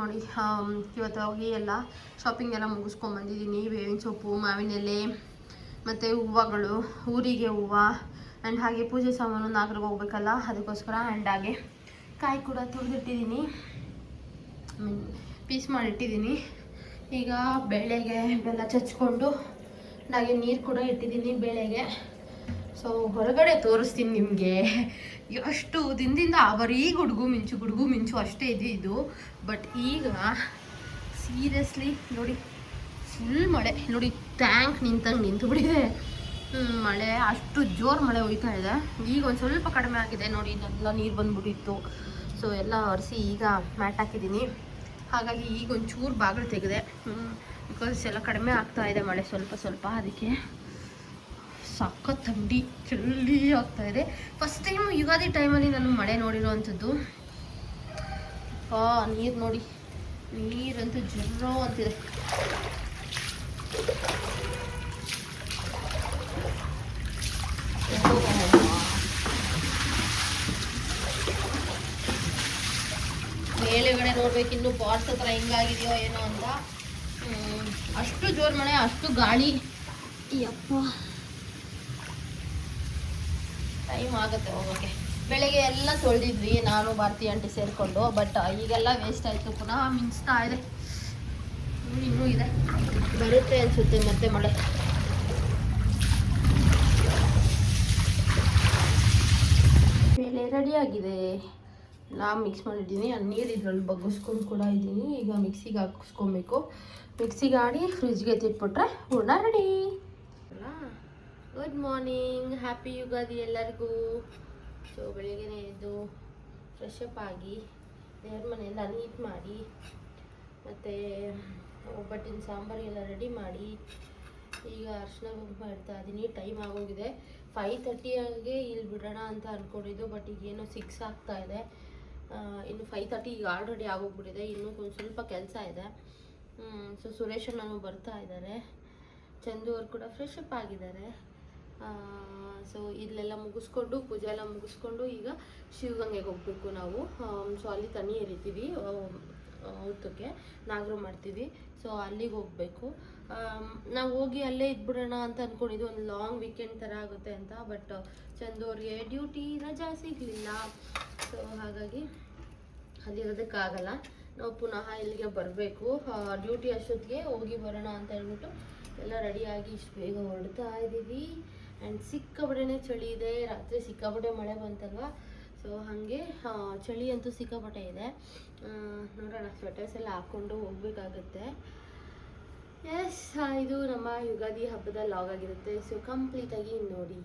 ನೋಡಿ ಇವತ್ತು ಹೋಗಿ ಎಲ್ಲ ಶಾಪಿಂಗ್ ಎಲ್ಲ ಮುಗಿಸ್ಕೊಂಬಂದಿದ್ದೀನಿ. ಬೇವಿನ ಸೊಪ್ಪು, ಮಾವಿನ ಎಲೆ ಮತ್ತು ಹೂವುಗಳು, ಊರಿಗೆ ಹೂವು ಆ್ಯಂಡ್ ಹಾಗೆ ಪೂಜೆ ಸಾಮಾನು ನಾಗರಿಗೆ ಹೋಗ್ಬೇಕಲ್ಲ ಅದಕ್ಕೋಸ್ಕರ. ಆ್ಯಂಡ್ ಹಾಗೆ ಕಾಯಿ ಕೂಡ ತುರಿದಿಟ್ಟಿದ್ದೀನಿ, ಪೀಸ್ ಮಾಡಿಟ್ಟಿದ್ದೀನಿ. ಈಗ ಬೇಳೆಗೆ ಬೆಲ್ಲ ಚಚ್ಕೊಂಡು ಹಾಗೆ ನೀರು ಕೂಡ ಇಟ್ಟಿದ್ದೀನಿ ಬೇಳೆಗೆ. ಸೊ ಹೊರಗಡೆ ತೋರಿಸ್ತೀನಿ ನಿಮಗೆ. ಎಷ್ಟು ದಿನದಿಂದ ಬರೀ ಗುಡುಗು ಮಿಂಚು ಅಷ್ಟೇ ಇದು. ಬಟ್ ಈಗ ಸೀರಿಯಸ್ಲಿ ನೋಡಿ ಫುಲ್ ಮಳೆ ನೋಡಿ, ಟ್ಯಾಂಕ್ ನಿಂತು ಬಿಟ್ಟಿದೆ ಮಳೆ. ಅಷ್ಟು ಜೋರು ಮಳೆ ಹೋಯ್ತಾ ಇದೆ. ಈಗ ಒಂದು ಸ್ವಲ್ಪ ಕಡಿಮೆ ಆಗಿದೆ ನೋಡಿ, ಇಲ್ಲೆಲ್ಲ ನೀರು ಬಂದ್ಬಿಟ್ಟಿತ್ತು. ಸೊ ಎಲ್ಲ ಒರೆಸಿ ಈಗ ಮ್ಯಾಟ್ ಹಾಕಿದ್ದೀನಿ. ಹಾಗಾಗಿ ಈಗ ಒಂಚೂರು ಬಾಗಿಲು ತೆಗೆದೆ, ಬಿಕಾಸ್ ಎಲ್ಲ ಕಡಿಮೆ ಆಗ್ತಾ ಇದೆ ಮಳೆ ಸ್ವಲ್ಪ. ಅದಕ್ಕೆ ಸಖತ್ ಥಂಡಿ ಚಳಿ ಆಗ್ತಾ ಇದೆ. ಫಸ್ಟ್ ಟೈಮ್ ಯುಗಾದಿ ಟೈಮಲ್ಲಿ ನಾನು ಮಳೆ ನೋಡಿರೋ ಅಂಥದ್ದು. ನೀರು ನೋಡಿ, ನೀರಂತೂ ಜರ್ರೋ ಅಂತಿದೆ. ಮೇಲೆಗಡೆ ನೋಡ್ಬೇಕು ಇನ್ನು ಪಾಟ್ಸ್ ಹತ್ರ ಹೆಂಗಾಗಿದೆಯೋ ಏನೋ ಅಂತ. ಅಷ್ಟು ಜೋರು ಮಳೆ, ಅಷ್ಟು ಗಾಳಿ. ಯಪ್ಪ ಟೈಮ್ ಆಗುತ್ತೆ ಹೋಗೋಕ್ಕೆ. ಬೆಳಗ್ಗೆ ಎಲ್ಲ ತೊಳೆದಿದ್ವಿ ನಾನು ಭಾರತಿ ಆಂಟಿ ಸೇರಿಕೊಂಡು. ಬಟ್ ಈಗೆಲ್ಲ ವೇಸ್ಟ್ ಆಯಿತು, ಪುನಃ ಮಿಂಚ್ತಾ ಇದೆ. ಇನ್ನೂ ಇದೆ, ಬರುತ್ತೆ ಅನಿಸುತ್ತೆ ಮತ್ತೆ ಮಳೆ. ಬೇಳೆ ರೆಡಿಯಾಗಿದೆ, ನಾ ಮಿಕ್ಸ್ ಮಾಡಿದ್ದೀನಿ. ನೀರು ಇದ್ರಲ್ಲಿ ಬಗ್ಗಿಸ್ಕೊಂಡು ಕೂಡ ಇದ್ದೀನಿ. ಈಗ ಮಿಕ್ಸಿಗೆ ಹಾಕಿಸ್ಕೊಬೇಕು. ಮಿಕ್ಸಿಗೆ ಆಡಿ ಫ್ರಿಜ್ಗೆ ಎತ್ತಿಟ್ಬಿಟ್ರೆ ಹೂರ್ಣ ready. Good morning, happy Ugadi ಎಲ್ಲರಿಗೂ. ಸೊ ಬೆಳಿಗ್ಗೆನೇ ಎದ್ದು ಫ್ರೆಶ್ ಅಪ್ ಆಗಿ ದೇವ್ರ ಮನೆಯೆಲ್ಲ ನೀಟ್ ಮಾಡಿ ಮತ್ತು ಒಬ್ಬಟ್ಟಿನ ಸಾಂಬಾರಿಗೆಲ್ಲ ರೆಡಿ ಮಾಡಿ ಈಗ ಅರ್ಶಿನ ಕುಂಕುಮ ಇಡ್ತಾ ಇದ್ದೀನಿ. ಟೈಮ್ ಆಗೋಗಿದೆ 5:30 ಇಲ್ಲಿ ಬಿಡೋಣ ಅಂತ ಅಂದ್ಕೊಂಡಿದ್ದು. ಬಟ್ ಈಗೇನೋ 6 ಆಗ್ತಾ ಇದೆ. ಇನ್ನು 5:30 ಈಗ ಆಲ್ರೆಡಿ ಆಗೋಗ್ಬಿಟ್ಟಿದೆ. ಇನ್ನೂ ಒಂದು ಸ್ವಲ್ಪ ಕೆಲಸ ಇದೆ. ಸೊ ಸುರೇಶ್ ನಾನು ಬರ್ತಾ ಇದ್ದಾರೆ, ಚಂದು ಅವ್ರು ಕೂಡ ಫ್ರೆಶ್ ಅಪ್ ಆಗಿದ್ದಾರೆ. ಸೊ ಇಲ್ಲೆಲ್ಲ ಮುಗಿಸ್ಕೊಂಡು ಪೂಜೆ ಎಲ್ಲ ಮುಗಿಸ್ಕೊಂಡು ಈಗ ಶಿವಗಂಗೆಗೆ ಹೋಗಬೇಕು ನಾವು. ಸೊ ಅಲ್ಲಿ ತನಿ ಎರಿತೀವಿ, ಊಟಕ್ಕೆ ನಾಗರು ಮಾಡ್ತೀವಿ. ಸೊ ಅಲ್ಲಿಗೆ ಹೋಗಬೇಕು. ನಾವು ಹೋಗಿ ಅಲ್ಲೇ ಇದ್ಬಿಡೋಣ ಅಂತ ಅಂದ್ಕೊಂಡಿದ್ದು, ಒಂದು ಲಾಂಗ್ ವೀಕೆಂಡ್ ಥರ ಆಗುತ್ತೆ ಅಂತ. ಬಟ್ ಚಂದು ಅವ್ರಿಗೆ ಡ್ಯೂಟಿ ರಜಾ ಸಿಗಲಿಲ್ಲ. ಸೊ ಹಾಗಾಗಿ ಅಲ್ಲಿರೋದಕ್ಕಾಗಲ್ಲ, ನಾವು ಪುನಃ ಇಲ್ಲಿಗೆ ಬರಬೇಕು. ಡ್ಯೂಟಿ ಅಷ್ಟೊತ್ತಿಗೆ ಹೋಗಿ ಬರೋಣ ಅಂತ ಹೇಳ್ಬಿಟ್ಟು ಎಲ್ಲ ರೆಡಿಯಾಗಿ ಇಷ್ಟು ಬೇಗ ಹೊರಡ್ತಾ ಇದ್ದೀವಿ. ಆ್ಯಂಡ್ ಸಿಕ್ಕಾಪಟ್ಟೆನೇ ಚಳಿ ಇದೆ. ರಾತ್ರಿ ಸಿಕ್ಕಾಪಟ್ಟೆ ಮಳೆ ಬಂತಲ್ವ, ಸೊ ಹಾಗೆ ಚಳಿ ಅಂತೂ ಸಿಕ್ಕಾಪಟ್ಟೆ ಇದೆ. ನೋಡೋಣ, ಸ್ವೆಟರ್ಸ್ ಎಲ್ಲ ಹಾಕ್ಕೊಂಡು ಹೋಗ್ಬೇಕಾಗತ್ತೆ. ಎಸ್, ಇದು ನಮ್ಮ ಯುಗಾದಿ ಹಬ್ಬದ ಲಾಗ್ ಆಗಿರುತ್ತೆ. ಸೊ ಕಂಪ್ಲೀಟಾಗಿ ನೋಡಿ.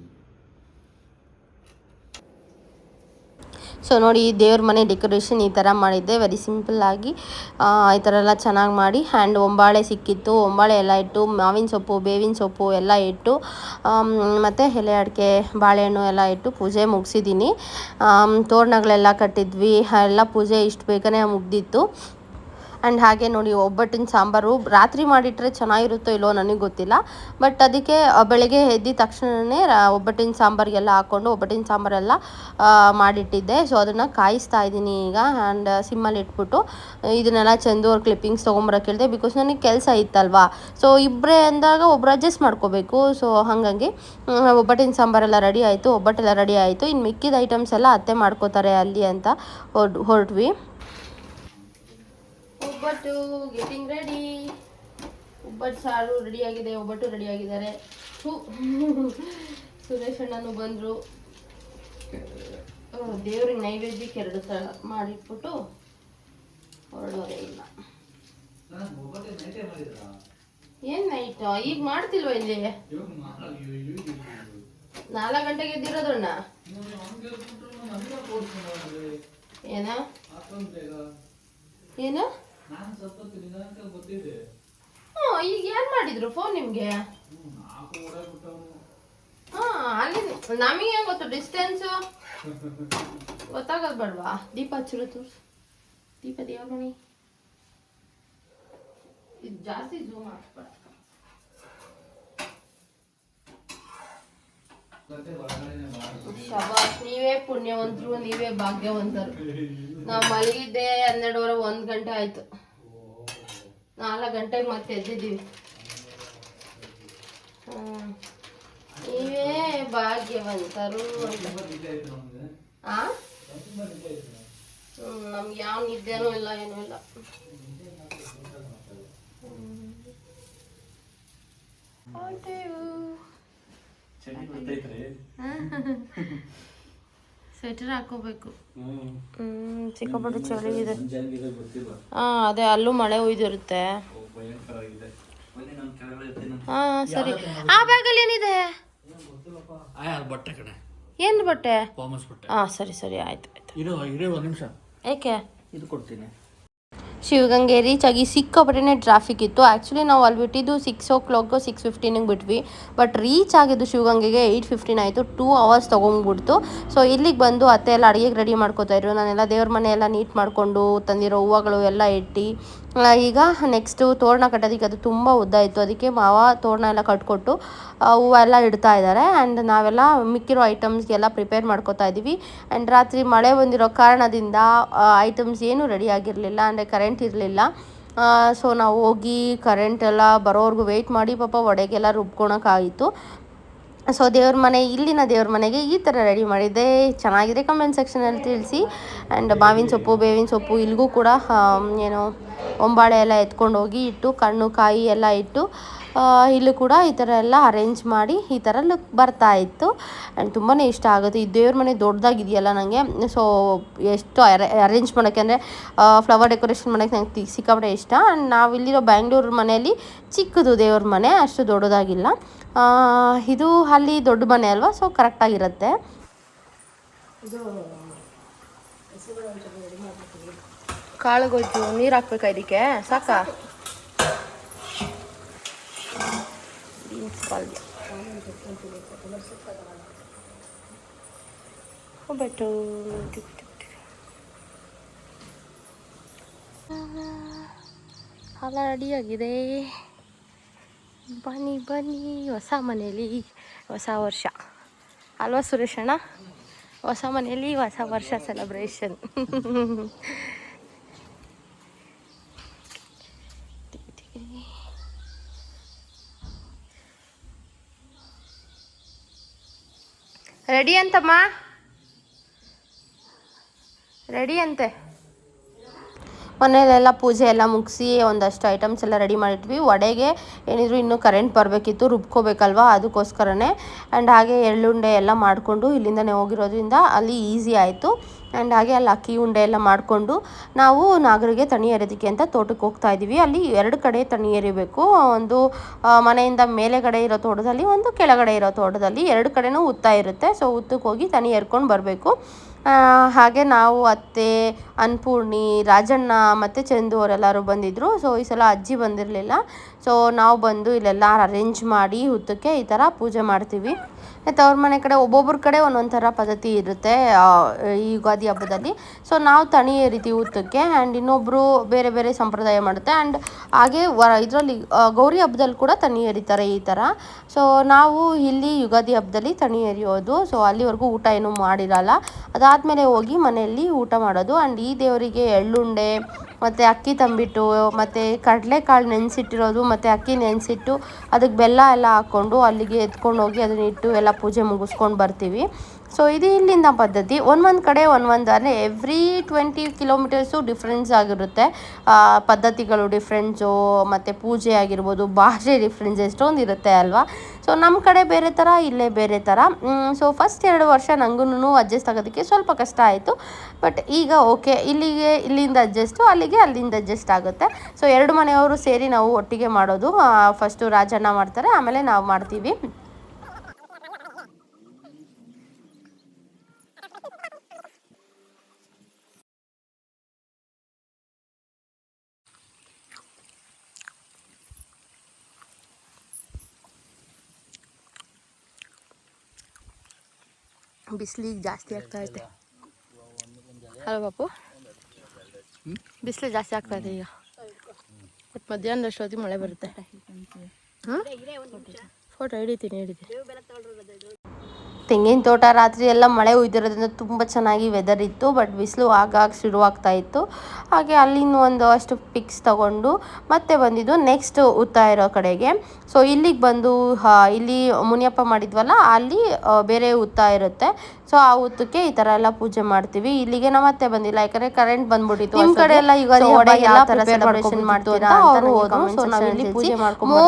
ಸೊ ನೋಡಿ, ದೇವ್ರ ಮನೆ ಡೆಕೋರೇಷನ್ ಈ ಥರ ಮಾಡಿದ್ದೆ, ವೆರಿ ಸಿಂಪಲ್ಲಾಗಿ ಈ ಥರ ಎಲ್ಲ ಚೆನ್ನಾಗಿ ಮಾಡಿ. ಹ್ಯಾಂಡ್ ಒಂಬಾಳೆ ಸಿಕ್ಕಿತ್ತು, ಒಂಬಾಳೆ ಎಲ್ಲ ಇಟ್ಟು, ಮಾವಿನ ಸೊಪ್ಪು, ಬೇವಿನ ಸೊಪ್ಪು ಎಲ್ಲ ಇಟ್ಟು, ಮತ್ತು ಎಲೆ ಅಡಿಕೆ, ಬಾಳೆಹಣ್ಣು ಎಲ್ಲ ಇಟ್ಟು ಪೂಜೆ ಮುಗಿಸಿದ್ದೀನಿ. ತೋರಣಗಳೆಲ್ಲ ಕಟ್ಟಿದ್ವಿ, ಎಲ್ಲ ಪೂಜೆ ಇಷ್ಟು ಬೇಗನೆ ಮುಗ್ದಿತ್ತು. ಆ್ಯಂಡ್ ಹಾಗೆ ನೋಡಿ, ಒಬ್ಬಟ್ಟಿನ ಸಾಂಬಾರು ರಾತ್ರಿ ಮಾಡಿಟ್ರೆ ಚೆನ್ನಾಗಿರುತ್ತೋ ಇಲ್ಲೋ ನನಗೆ ಗೊತ್ತಿಲ್ಲ. ಬಟ್ ಅದಕ್ಕೆ ಬೆಳಗ್ಗೆ ಎದ್ದಿದ ತಕ್ಷಣವೇ ಒಬ್ಬಟ್ಟಿನ ಸಾಂಬಾರಿಗೆಲ್ಲ ಹಾಕ್ಕೊಂಡು ಒಬ್ಬಟ್ಟಿನ ಸಾಂಬಾರೆಲ್ಲ ಮಾಡಿಟ್ಟಿದ್ದೆ. ಸೊ ಅದನ್ನು ಕಾಯಿಸ್ತಾ ಇದ್ದೀನಿ ಈಗ. ಆ್ಯಂಡ್ ಸಿಮ್ಮಲ್ಲಿ ಇಟ್ಬಿಟ್ಟು ಇದನ್ನೆಲ್ಲ ಚಂದು ಅವ್ರ ಕ್ಲಿಪ್ಪಿಂಗ್ಸ್ ತೊಗೊಂಬರೋಕೆ ಹೇಳಿದೆ, ಬಿಕಾಸ್ ನನಗೆ ಕೆಲಸ ಇತ್ತಲ್ವಾ. ಸೊ ಇಬ್ಬರೇ ಅಂದಾಗ ಒಬ್ರು ಅಡ್ಜಸ್ಟ್ ಮಾಡ್ಕೋಬೇಕು. ಸೊ ಹಾಗಾಗಿ ಒಬ್ಬಟ್ಟಿನ ಸಾಂಬಾರೆಲ್ಲ ರೆಡಿ ಆಯಿತು, ಒಬ್ಬಟ್ಟೆಲ್ಲ ರೆಡಿ ಆಯಿತು. ಇನ್ನು ಮಿಕ್ಕಿದ ಐಟಮ್ಸ್ ಎಲ್ಲ ಅತ್ತೆ ಮಾಡ್ಕೋತಾರೆ ಅಲ್ಲಿ ಅಂತ ಹೊರಟ್ವಿ. ಒಬ್ಬಟ್ಟು ಗೆಟಿಂಗ್ ರೆಡಿ. ಒಬ್ಬಟ್ಟು ಸಾರು ರೆಡಿಯಾಗಿದೆ, ಒಬ್ಬಟ್ಟು ರೆಡಿಯಾಗಿದ್ದಾರೆ. ಸುರೇಶ್ ಅಣ್ಣನು ಬಂದರು. ದೇವ್ರಿಗೆ ನೈವೇದ್ಯಕ್ಕೆ 2 ಥರ ಮಾಡಿಟ್ಬಿಟ್ಟು ಹೊರಡೋದೇ ಇಲ್ಲ. ಏನು ನೈಟ್ ಈಗ ಮಾಡ್ತಿಲ್ವ ಇಲ್ಲಿ? 4 ಗಂಟೆಗೆ ಎದ್ದಿರೋದಣ್ಣ. ಏನ ಏನು? ಈಗ ಏನ್ ಮಾಡಿದ್ರು ಫೋನ್ ನಿಮ್ಗೆ? ಅಲ್ಲಿ ನಮಗೆ ಹೆಂಗ್ ಗೊತ್ತು ಡಿಸ್ಟೆನ್ಸ್ ಗೊತ್ತಾಗೋದು ಬೇಡವಾ? ದೀಪ ಹಚ್ಚಿರೋ ತೋರ್ಸು. ದೀಪ ದೇವರಣಿ ಇದು ಜಾಸ್ತಿ ಝೂಮ್ ಹಾಕ್ಬೇಡ. ಶಬಾಷ್, ನೀವೇ ಪುಣ್ಯವಂತರು, ನೀವೇ ಭಾಗ್ಯವಂತರು. ನಾವು ಮಲಗಿದ್ದೆ 12:30 1 ಗಂಟೆ ಆಯ್ತು. 4 ಗಂಟೆಗೆ ಮತ್ತೆ ಎದ್ದಿದ್ದೀವಿ. ನೀವೇ ಭಾಗ್ಯವಂತರು ನಮ್ಗೆ ಯಾವ ನಿದ್ದೆನೂ ಇಲ್ಲ, ಏನೂ ಇಲ್ಲ. ಸ್ವೆಟರ್ ಹಾಕೋಬೇಕು. ಸಿಕ್ಕಾಪಟ್ಟೆ ಚಳಿ ಇದೆ. ಅದೇ ಅಲ್ಲೂ ಮಳೆ ಹುಯ್ದಿರುತ್ತೆ. ಸರಿ. ಆ ಬ್ಯಾಗಲ್ಲಿ ಏನಿದೆ? ಏನು ಬಟ್ಟೆ? ಸರಿ ಸರಿ, ಆಯ್ತು ಆಯ್ತು. ಒಂದು ನಿಮಿಷ, ಏಕೆ? ಇದು ಕೊಡ್ತೀನಿ. ಶಿವಗಂಗೆ ರೀಚ್ ಆಗಿ ಸಿಕ್ಕಾಪಟ್ಟೆ ಟ್ರಾಫಿಕ್ ಇತ್ತು. ಆ್ಯಕ್ಚುಲಿ ನಾವು ಅಲ್ಲಿ ಬಿಟ್ಟಿದ್ದು 6 o'clock 6:15 ಬಿಟ್ವಿ. ಬಟ್ ರೀಚ್ ಆಗಿದ್ದು ಶಿವಗಂಗೆಗೆ 8:15 ಆಯಿತು. 2 hours ತೊಗೊಂಡ್ಬಿಡ್ತು. ಸೊ ಇಲ್ಲಿಗೆ ಬಂದು ಅತ್ತೆ ಎಲ್ಲ ಅಡುಗೆಗೆ ರೆಡಿ ಮಾಡ್ಕೋತಾಯಿದ್ರು. ನಾನೆಲ್ಲ ದೇವ್ರ ಮನೆ ಎಲ್ಲ ನೀಟ್ ಮಾಡಿಕೊಂಡು ತಂದಿರೋ ಹೂವುಗಳು ಎಲ್ಲ ಇಟ್ಟು ಈಗ ನೆಕ್ಸ್ಟು ತೋರಣ ಕಟ್ಟೋದಕ್ಕೆ ಅದು ತುಂಬ ಉದ್ದ ಇತ್ತು. ಅದಕ್ಕೆ ಮಾವ ತೋರಣ ಎಲ್ಲ ಕಟ್ಕೊಟ್ಟು ಹೂವೆಲ್ಲ ಇಡ್ತಾ ಇದ್ದಾರೆ. ಆ್ಯಂಡ್ ನಾವೆಲ್ಲ ಮಿಕ್ಕಿರೋ ಐಟಮ್ಸ್ಗೆಲ್ಲ ಪ್ರಿಪೇರ್ ಮಾಡ್ಕೋತಾ ಇದ್ದೀವಿ. ಆ್ಯಂಡ್ ರಾತ್ರಿ ಮಳೆ ಬಂದಿರೋ ಕಾರಣದಿಂದ ಐಟಮ್ಸ್ ಏನೂ ರೆಡಿ ಆಗಿರಲಿಲ್ಲ. ಅಂದರೆ ಕರೆಂಟ್ ಇರಲಿಲ್ಲ. ಸೊ ನಾವು ಹೋಗಿ ಕರೆಂಟ್ ಎಲ್ಲ ಬರೋವರೆಗೂ ವೆಯ್ಟ್ ಮಾಡಿ ಪಾಪ ಒಡೆಗೆಲ್ಲ ರುಬ್ಕೊಳಕ್ಕಾಯಿತು. ಸೊ ದೇವ್ರ ಮನೆ, ಇಲ್ಲಿನ ದೇವ್ರ ಮನೆಗೆ ಈ ಥರ ರೆಡಿ ಮಾಡಿದ್ದೆ. ಚೆನ್ನಾಗಿದೆ, ಕಮೆಂಟ್ ಸೆಕ್ಷನಲ್ಲಿ ತಿಳಿಸಿ. ಆ್ಯಂಡ್ ಮಾವಿನ ಸೊಪ್ಪು, ಬೇವಿನ ಸೊಪ್ಪು, ಇಲ್ಲಿಗೂ ಕೂಡ ಏನು ಒಂಬಾಳೆ ಎಲ್ಲ ಎತ್ಕೊಂಡು ಹೋಗಿ ಇಟ್ಟು, ಕಣ್ಣು ಕಾಯಿ ಎಲ್ಲ ಇಟ್ಟು ಇಲ್ಲೂ ಕೂಡ ಈ ಥರ ಎಲ್ಲ ಅರೇಂಜ್ ಮಾಡಿ ಈ ಥರ ಲುಕ್ ಬರ್ತಾ ಇತ್ತು. ಆ್ಯಂಡ್ ತುಂಬಾ ಇಷ್ಟ ಆಗುತ್ತೆ. ಈ ದೇವ್ರ ಮನೆ ದೊಡ್ಡದಾಗಿದೆಯಲ್ಲ ನನಗೆ. ಸೊ ಎಷ್ಟು ಅರೇಂಜ್ ಮಾಡೋಕ್ಕೆ, ಅಂದರೆ ಫ್ಲವರ್ ಡೆಕೋರೇಷನ್ ಮಾಡೋಕ್ಕೆ ನಂಗೆ ಸಿಕ್ಕಾಪಟ್ಟೆ ಇಷ್ಟ. ಆ್ಯಂಡ್ ನಾವು ಇಲ್ಲಿರೋ ಬ್ಯಾಂಗ್ಳೂರು ಮನೆಯಲ್ಲಿ ಚಿಕ್ಕದು ದೇವ್ರ ಮನೆ, ಅಷ್ಟು ದೊಡ್ಡದಾಗಿಲ್ಲ. ಇದು ಅಲ್ಲಿ ದೊಡ್ಡ ಮನೆ ಅಲ್ವಾ, ಸೊ ಕರೆಕ್ಟಾಗಿರುತ್ತೆ. ಇದು ಕಾಳುಗೊಜ್ಜು, ನೀರು ಹಾಕ್ಬೇಕಾ ಇದಕ್ಕೆ? ಸಾಕಾ? ಬೀನ್ಸ್ ಪಲ್ಯ ಒಬ್ಬಟ್ಟು. ಎಲ್ಲ ರೆಡಿಯಾಗಿದೆ. ಬನ್ನಿ ಬನ್ನಿ, ಹೊಸ ಮನೆಯಲ್ಲಿ ಹೊಸ ವರ್ಷ ಅಲ್ವಾ ಸುರೇಶಣ್ಣ? ಹೊಸ ಮನೆಯಲ್ಲಿ ಹೊಸ ವರ್ಷ ಸೆಲೆಬ್ರೇಷನ್. ರೆಡಿ ಅಂತಮ್ಮ, ರೆಡಿ ಅಂತೆ. ಮನೆಯಲ್ಲೆಲ್ಲ ಪೂಜೆ ಎಲ್ಲ ಮುಗಿಸಿ ಒಂದಷ್ಟು ಐಟಮ್ಸ್ ಎಲ್ಲ ರೆಡಿ ಮಾಡಿದ್ವಿ. ವಡೆಗೆ ಏನಿದ್ರು ಇನ್ನೂ ಕರೆಂಟ್ ಬರಬೇಕಿತ್ತು, ರುಬ್ಕೋಬೇಕಲ್ವ, ಅದಕ್ಕೋಸ್ಕರನೇ. ಆ್ಯಂಡ್ ಹಾಗೆ ಎಳ್ಳುಂಡೆ ಎಲ್ಲ ಮಾಡಿಕೊಂಡು ಇಲ್ಲಿಂದನೇ ಹೋಗಿರೋದ್ರಿಂದ ಅಲ್ಲಿ ಈಸಿ ಆಯಿತು. ಆ್ಯಂಡ್ ಹಾಗೆ ಅಲ್ಲಿ ಅಕ್ಕಿ ಉಂಡೆ ಎಲ್ಲ ಮಾಡಿಕೊಂಡು ನಾವು ನಾಗರಿಗೆ ತಣಿ ಎರೆಯೋದಕ್ಕೆ ಅಂತ ತೋಟಕ್ಕೆ ಹೋಗ್ತಾ ಇದ್ದೀವಿ. ಅಲ್ಲಿ 2 ಕಡೆ ತಣಿ ಎರಿಬೇಕು. ಒಂದು ಮನೆಯಿಂದ ಮೇಲೆಗಡೆ ಇರೋ ತೋಟದಲ್ಲಿ, ಒಂದು ಕೆಳಗಡೆ ಇರೋ ತೋಟದಲ್ಲಿ. 2 ಕಡೆನೂ ಹುತ್ತ ಇರುತ್ತೆ. ಸೊ ಹುತ್ತಕ್ಕೆ ಹೋಗಿ ತಣಿ ಎರ್ಕೊಂಡು ಬರಬೇಕು. ಹಾಗೆ ನಾವು ಅತ್ತೆ, ಅನ್ನಪೂರ್ಣಿ, ರಾಜಣ್ಣ ಮತ್ತು ಚಂದು ಅವರೆಲ್ಲರೂ ಬಂದಿದ್ದರು. ಸೊ ಈ ಸಲ ಅಜ್ಜಿ ಬಂದಿರಲಿಲ್ಲ. ಸೊ ನಾವು ಬಂದು ಇಲ್ಲೆಲ್ಲ ಅರೇಂಜ್ ಮಾಡಿ ಹುತ್ತಕ್ಕೆ ಈ ಥರ ಪೂಜೆ ಮಾಡ್ತೀವಿ. ಮತ್ತು ಅವ್ರ ಮನೆ ಕಡೆ ಒಬ್ಬೊಬ್ಬರ ಕಡೆ ಒಂದೊಂದು ಥರ ಪದ್ಧತಿ ಇರುತ್ತೆ ಈ ಯುಗಾದಿ ಹಬ್ಬದಲ್ಲಿ. ಸೊ ನಾವು ತಣಿ ಎರಿತೀವಿ ಹುತ್ತಕ್ಕೆ. ಆ್ಯಂಡ್ ಇನ್ನೊಬ್ಬರು ಬೇರೆ ಬೇರೆ ಸಂಪ್ರದಾಯ ಮಾಡುತ್ತೆ. ಆ್ಯಂಡ್ ಹಾಗೆ ಇದರಲ್ಲಿ ಗೌರಿ ಹಬ್ಬದಲ್ಲಿ ಕೂಡ ತಣಿ ಎರಿತಾರೆ ಈ ಥರ. ಸೊ ನಾವು ಇಲ್ಲಿ ಯುಗಾದಿ ಹಬ್ಬದಲ್ಲಿ ತಣಿ ಎರಿಯೋದು. ಸೊ ಅಲ್ಲಿವರೆಗೂ ಊಟ ಏನೂ ಮಾಡಿರಲ್ಲ. ಅದಾದಮೇಲೆ ಹೋಗಿ ಮನೆಯಲ್ಲಿ ಊಟ ಮಾಡೋದು. ಆ್ಯಂಡ್ ಈ ದೇವರಿಗೆ ಎಳ್ಳುಂಡೆ ಮತ್ತು ಅಕ್ಕಿ ತಂಬಿಟ್ಟು ಮತ್ತು ಕಡಲೆಕಾಳು ನೆನೆಸಿಟ್ಟಿರೋದು ಮತ್ತು ಅಕ್ಕಿ ನೆನೆಸಿಟ್ಟು ಅದಕ್ಕೆ ಬೆಲ್ಲ ಎಲ್ಲ ಹಾಕ್ಕೊಂಡು ಅಲ್ಲಿಗೆ ಎತ್ಕೊಂಡು ಹೋಗಿ ಅದನ್ನಿಟ್ಟು ಎಲ್ಲ ಪೂಜೆ ಮುಗಿಸ್ಕೊಂಡು ಬರ್ತೀವಿ. ಸೊ ಇದು ಇಲ್ಲಿಂದ ಪದ್ಧತಿ. ಒಂದೊಂದು ಕಡೆ ಒಂದೊಂದು, ಅಂದರೆ ಎವ್ರಿ 20 ಕಿಲೋಮೀಟರ್ಸು ಡಿಫ್ರೆನ್ಸ್ ಆಗಿರುತ್ತೆ. ಪದ್ಧತಿಗಳು ಡಿಫ್ರೆನ್ಸು, ಮತ್ತು ಪೂಜೆ ಆಗಿರ್ಬೋದು, ಭಾಷೆ ಡಿಫ್ರೆನ್ಸ್ ಎಷ್ಟೊಂದು ಇರುತ್ತೆ ಅಲ್ವಾ. ಸೊ ನಮ್ಮ ಕಡೆ ಬೇರೆ ಥರ, ಇಲ್ಲೇ ಬೇರೆ ಥರ. ಸೊ ಫಸ್ಟ್ 2 ವರ್ಷ ನನಗೂ ಅಡ್ಜಸ್ಟ್ ಆಗೋದಕ್ಕೆ ಸ್ವಲ್ಪ ಕಷ್ಟ ಆಯಿತು. ಬಟ್ ಈಗ ಓಕೆ, ಇಲ್ಲಿಂದ ಅಡ್ಜಸ್ಟು, ಅಲ್ಲಿಂದ ಅಡ್ಜಸ್ಟ್ ಆಗುತ್ತೆ. ಸೊ 2 ಮನೆಯವರು ಸೇರಿ ನಾವು ಒಟ್ಟಿಗೆ ಮಾಡೋದು. ಫಸ್ಟು ರಾಜಣ್ಣ ಮಾಡ್ತಾರೆ, ಆಮೇಲೆ ನಾವು ಮಾಡ್ತೀವಿ. ಬಿಸಿಲಿಗೆ ಜಾಸ್ತಿ ಆಗ್ತಾ ಐತೆ ಅಲ್ಲ ಬಾಪು? ಬಿಸಿಲು ಜಾಸ್ತಿ ಆಗ್ತಾ ಇದೆ ಈಗ. ಬಟ್ ಮಧ್ಯಾಹ್ನದಷ್ಟೊತ್ತಿಗೆ ಮಳೆ ಬರುತ್ತೆ. ಫೋಟೋ ಹಿಡಿತೀನಿ. ತೆಂಗಿನ ತೋಟ ರಾತ್ರಿ ಎಲ್ಲ ಮಳೆ ಹುಯ್ದಿರೋದ್ರಿಂದ ತುಂಬ ಚೆನ್ನಾಗಿ ವೆದರ್ ಇತ್ತು. ಬಟ್ ಬಿಸಿಲು ಆಗಾಗ ಶುರುವಾಗ್ತಾ ಇತ್ತು. ಹಾಗೆ ಅಲ್ಲಿನ ಒಂದು ಅಷ್ಟು ಪಿಕ್ಸ್ ತಗೊಂಡು ಮತ್ತೆ ಬಂದಿದ್ದು ನೆಕ್ಸ್ಟ್ ಉತ್ತಾ ಇರೋ ಕಡೆಗೆ. ಸೊ ಇಲ್ಲಿಗೆ ಬಂದು ಇಲ್ಲಿ ಮುನಿಯಪ್ಪ ಮಾಡಿದ್ವಲ್ಲ, ಅಲ್ಲಿ ಬೇರೆ ಉತ್ತಾ ಇರುತ್ತೆ. ಸೊ ಆ ಉತ್ತಕ್ಕೆ ಈ ಥರ ಎಲ್ಲ ಪೂಜೆ ಮಾಡ್ತೀವಿ. ಇಲ್ಲಿಗೆ ನಾವು ಮತ್ತೆ ಬಂದಿಲ್ಲ, ಯಾಕಂದರೆ ಕರೆಂಟ್ ಬಂದ್ಬಿಟ್ಟಿತ್ತು. ನಿಮ್ಮ ಕಡೆ ಎಲ್ಲ ಯುಗಾದಿ ಹಬ್ಬ ಯಾವ ಥರ ಸೆಲೆಬ್ರೇಷನ್ ಮಾಡ್ತೀರಾ ಅಂತ ಹೋದ್ರು. ಸೊ ನಾವಿಲ್ಲಿ ಪೂಜೆ ಮಾಡ್ಕೊಂಡು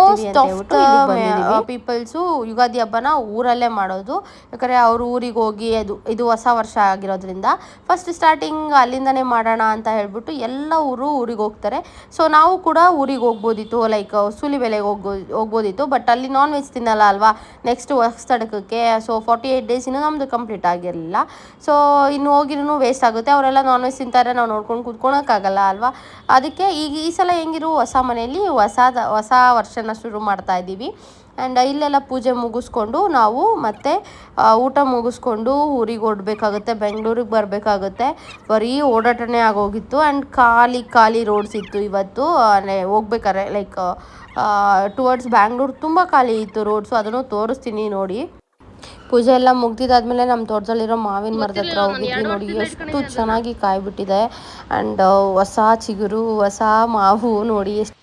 ಪೀಪಲ್ಸು ಯುಗಾದಿ ಹಬ್ಬನ ಊರಲ್ಲೇ ಮಾಡೋದು. ಯಾಕಂದರೆ ಅವರು ಊರಿಗೆ ಹೋಗಿ ಇದು ಹೊಸ ವರ್ಷ ಆಗಿರೋದ್ರಿಂದ ಫಸ್ಟ್ ಸ್ಟಾರ್ಟಿಂಗ್ ಅಲ್ಲಿಂದನೇ ಮಾಡೋಣ ಅಂತ ಹೇಳ್ಬಿಟ್ಟು ಎಲ್ಲ ಊರಿಗೆ ಹೋಗ್ತಾರೆ. ಸೊ ನಾವು ಕೂಡ ಊರಿಗೆ ಹೋಗ್ಬೋದಿತ್ತು, ಲೈಕ್ ಸೂಲಿಬೆಲೆಗೆ ಹೋಗ್ಬೋದಿತ್ತು. ಬಟ್ ಅಲ್ಲಿ ನಾನ್ ವೆಜ್ ತಿನ್ನಲ್ಲ ಅಲ್ವಾ ನೆಕ್ಸ್ಟ್ ಹೊಸತಡಕಕ್ಕೆ. ಸೊ 48 ಡೇಸ್ ಇನ್ನೂ ನಮ್ಮದು ಕಂಪ್ಲೀಟ್ ಆಗಿರಲಿಲ್ಲ. ಸೊ ಇನ್ನು ಹೋಗಿರೂ ವೇಸ್ಟ್ ಆಗುತ್ತೆ. ಅವರೆಲ್ಲ ನಾನ್ ವೆಜ್ ತಿಂತಾರೆ, ನಾವು ನೋಡ್ಕೊಂಡು ಕೂತ್ಕೊಳಕ್ಕಾಗಲ್ಲ ಅಲ್ವಾ. ಅದಕ್ಕೆ ಈಗ ಈ ಸಲ ಹೆಂಗಿರು ಹೊಸ ಮನೆಯಲ್ಲಿ ಹೊಸ ವರ್ಷನ ಶುರು ಮಾಡ್ತಾ ಇದ್ದೀವಿ. ಆ್ಯಂಡ್ ಇಲ್ಲೆಲ್ಲ ಪೂಜೆ ಮುಗಿಸ್ಕೊಂಡು ನಾವು ಮತ್ತೆ ಊಟ ಮುಗಿಸ್ಕೊಂಡು ಊರಿಗೆ ಹೊರಡ್ಬೇಕಾಗುತ್ತೆ, ಬೆಂಗಳೂರಿಗೆ ಬರಬೇಕಾಗುತ್ತೆ. ಬರೀ ಓಡಾಟನೇ ಆಗೋಗಿತ್ತು. ಆ್ಯಂಡ್ ಖಾಲಿ ರೋಡ್ಸ್ ಇತ್ತು ಇವತ್ತು ಹೋಗ್ಬೇಕಾರೆ. ಲೈಕ್ ಟುವರ್ಡ್ಸ್ ಬ್ಯಾಂಗ್ಳೂರು ತುಂಬ ಖಾಲಿ ಇತ್ತು ರೋಡ್ಸು, ಅದನ್ನು ತೋರಿಸ್ತೀನಿ ನೋಡಿ. ಪೂಜೆ ಎಲ್ಲ ಮುಗ್ದಿದ್ದಾದ್ಮೇಲೆ ನಮ್ಮ ತೋಟದಲ್ಲಿರೋ ಮಾವಿನ ಮರದ ಹತ್ರ ಹೋಗಿದ್ವಿ. ನೋಡಿ ಎಷ್ಟು ಚೆನ್ನಾಗಿ ಕಾಯ್ಬಿಟ್ಟಿದೆ. ಆ್ಯಂಡ್ ಹೊಸ ಚಿಗುರು, ಹೊಸ ಮಾವು ನೋಡಿ ಎಷ್ಟು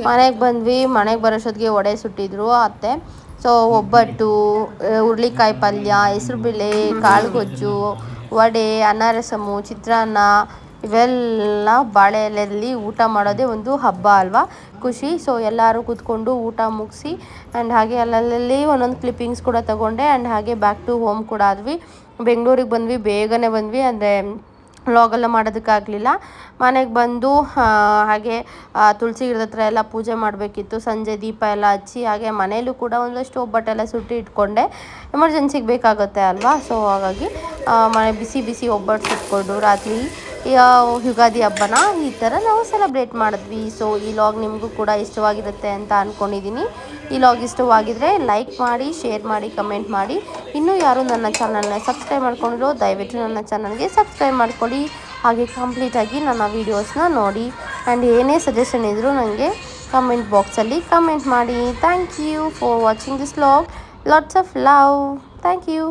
ಮನೆಗೆ ಬಂದ್ವಿ. ಮನೆಗೆ ಬರೋಷ್ಟೊತ್ತಿಗೆ ವಡೆ ಸುಟ್ಟಿದ್ರು ಅತ್ತೆ. ಸೊ ಒಬ್ಬಟ್ಟು, ಹುರುಳಿಕಾಯಿ ಪಲ್ಯ, ಹೆಸರುಬೇಳೆ, ಕಾಳುಗೊಜ್ಜು, ವಡೆ, ಅನ್ನ ರಸಮು, ಚಿತ್ರಾನ್ನ, ಇವೆಲ್ಲ ಬಾಳೆ ಎಲೆಯಲ್ಲಿ ಊಟ ಮಾಡೋದೇ ಒಂದು ಹಬ್ಬ ಅಲ್ವಾ, ಖುಷಿ. ಸೊ ಎಲ್ಲರೂ ಕೂತ್ಕೊಂಡು ಊಟ ಮುಗಿಸಿ ಆ್ಯಂಡ್ ಹಾಗೆ ಅಲ್ಲಲ್ಲಿ ಒಂದೊಂದು ಕ್ಲಿಪ್ಪಿಂಗ್ಸ್ ಕೂಡ ತಗೊಂಡೆ. ಆ್ಯಂಡ್ ಹಾಗೆ ಬ್ಯಾಕ್ ಟು ಹೋಮ್ ಕೂಡ ಆದ್ವಿ. ಬೆಂಗಳೂರಿಗೆ ಬಂದ್ವಿ, ಬೇಗನೆ ಬಂದ್ವಿ. ಅಂದರೆ ವ್ಲಾಗೆಲ್ಲ ಮಾಡೋದಕ್ಕಾಗಲಿಲ್ಲ. ಮನೆಗೆ ಬಂದು ಹಾಗೆ ತುಳಸಿ ಗಿಡದ ಹತ್ರ ಎಲ್ಲ ಪೂಜೆ ಮಾಡಬೇಕಿತ್ತು. ಸಂಜೆ ದೀಪ ಎಲ್ಲ ಹಚ್ಚಿ ಹಾಗೆ ಮನೆಯಲ್ಲೂ ಕೂಡ ಒಂದಷ್ಟು ಒಬ್ಬಟ್ಟೆಲ್ಲ ಸುಟ್ಟು ಇಟ್ಕೊಂಡೆ, ಎಮರ್ಜೆನ್ಸಿಗೆ ಬೇಕಾಗುತ್ತೆ ಅಲ್ವಾ. ಸೊ ಹಾಗಾಗಿ ಮನೆ ಬಿಸಿ ಒಬ್ಬಟ್ಟು ಸುಟ್ಕೊಂಡು ರಾತ್ರಿ ಯುಗಾದಿ ಹಬ್ಬನ ಈ ಥರ ನಾವು ಸೆಲೆಬ್ರೇಟ್ ಮಾಡಿದ್ವಿ. ಸೊ ಈ ಲಾಗ್ ನಿಮಗೂ ಕೂಡ ಇಷ್ಟವಾಗಿರುತ್ತೆ ಅಂತ ಅಂದ್ಕೊಂಡಿದ್ದೀನಿ. ಈ ಲಾಗ್ ಇಷ್ಟವಾಗಿದ್ದರೆ ಲೈಕ್ ಮಾಡಿ, ಶೇರ್ ಮಾಡಿ, ಕಮೆಂಟ್ ಮಾಡಿ. ಇನ್ನೂ ಯಾರು ನನ್ನ ಚಾನಲ್ನ ಸಬ್ಸ್ಕ್ರೈಬ್ ಮಾಡ್ಕೊಂಡಿರೋ ದಯವಿಟ್ಟು ನನ್ನ ಚಾನಲ್ಗೆ ಸಬ್ಸ್ಕ್ರೈಬ್ ಮಾಡ್ಕೊಳ್ಳಿ. ಹಾಗೆ ಕಂಪ್ಲೀಟಾಗಿ ನನ್ನ ವೀಡಿಯೋಸ್ನ ನೋಡಿ. ಆ್ಯಂಡ್ ಏನೇ ಸಜೆಷನ್ ಇದ್ದರೂ ನನಗೆ ಕಮೆಂಟ್ ಬಾಕ್ಸಲ್ಲಿ ಕಮೆಂಟ್ ಮಾಡಿ. Thank you for watching this vlog. Lots of love. Thank you.